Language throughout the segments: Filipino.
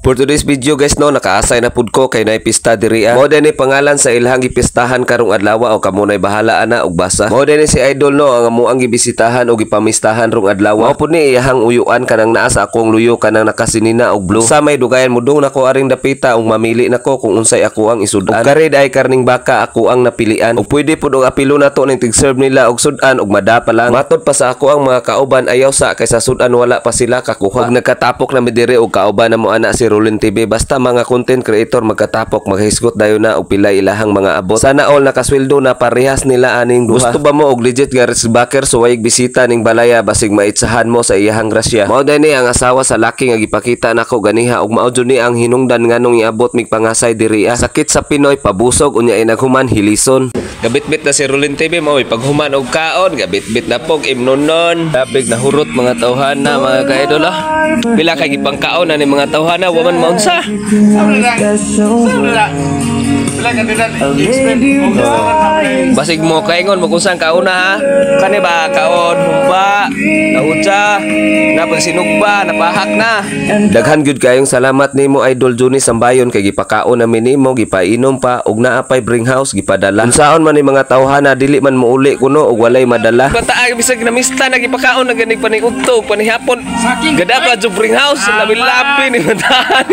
For today's video guys no, nakaasay na pud ko kay naay pista diri. Mao din ni pangalan sa ilahang gipistahan karong adlaw o kamo nay bahala ana og basa. Mao din ni si Idol no ang amuang gibisitahan o gipamistahan rong adlaw. Mao pud ni iyahang uyuan kanang naa sa akong luyo kanang nakasinina og blue. Sa may dugayan mudong nako aring dapita ug mamili nako kung unsay ako ang isudan. Karid ay karning baka ako ang napilian. Ug pwede pud og apilo nato ning tig-serve nila og sudan ug madapa lang. Matod pa sa ako ang mga kauban ayaw sa kaysa sudan wala pa sila kakuha. Ug nagkatapok na mi diri og kauban na mo ana si Rolin TV. Basta mga content creator magkatapok maghisgot dayon na og pila ilahang mga abot. Sana all nakasweldo na parehas nila aning duha. Gusto ba mo og legit nga backer so wayig bisita ning balaya basig maitsahan mo sa iyahang grasya. Mao ni ang asawa sa laki nga gipakita nako ganiha ug mao jud ni ang hinungdan nganong iabot mig pangasay diri. Sakit sa Pinoy pabusog unya inaghuman hilison. Gabitbit na si Rolin TV mao paghuman og kaon gabitbit na pog imnonon. Dabig na hurot mga tawhana mga ka-idol ah. Pila kay gipangkaon na ni mga tawhana wa man maunsa. Basig mo kaingon mo kung saan kauna ha. Kani ba kaon humba nautsa napon sinugba napahak na. Daghan gyud kayong salamat nimo Idol Juni Sambayon kay gipakaon namin nimo gipainom pa ug naa pay bring house gipadala. Unsaon man ni mga tawhana dili man muuli kuno ug walay madala. Kunta bisag namista na gipakaon na ganig paning udto panihapon. Gada pa jud bring house labi-labi ni matahan.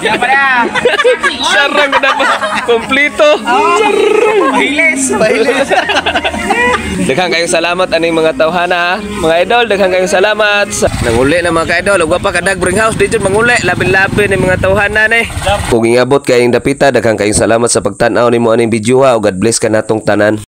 Ya para. Sarang gada pa kompleto. Pahilis. Daghang kayong salamat aning mga tawhana mga idol, daghang kayong salamat. Nanguli na mga ka-idol ug pa kadag bring house dito manguli labi-labi ni mga tawhana ni. Kung ingabot kayong dapita daghang kayong salamat sa pagtan-aw nimo aning video ha ug God bless ka natong tanan.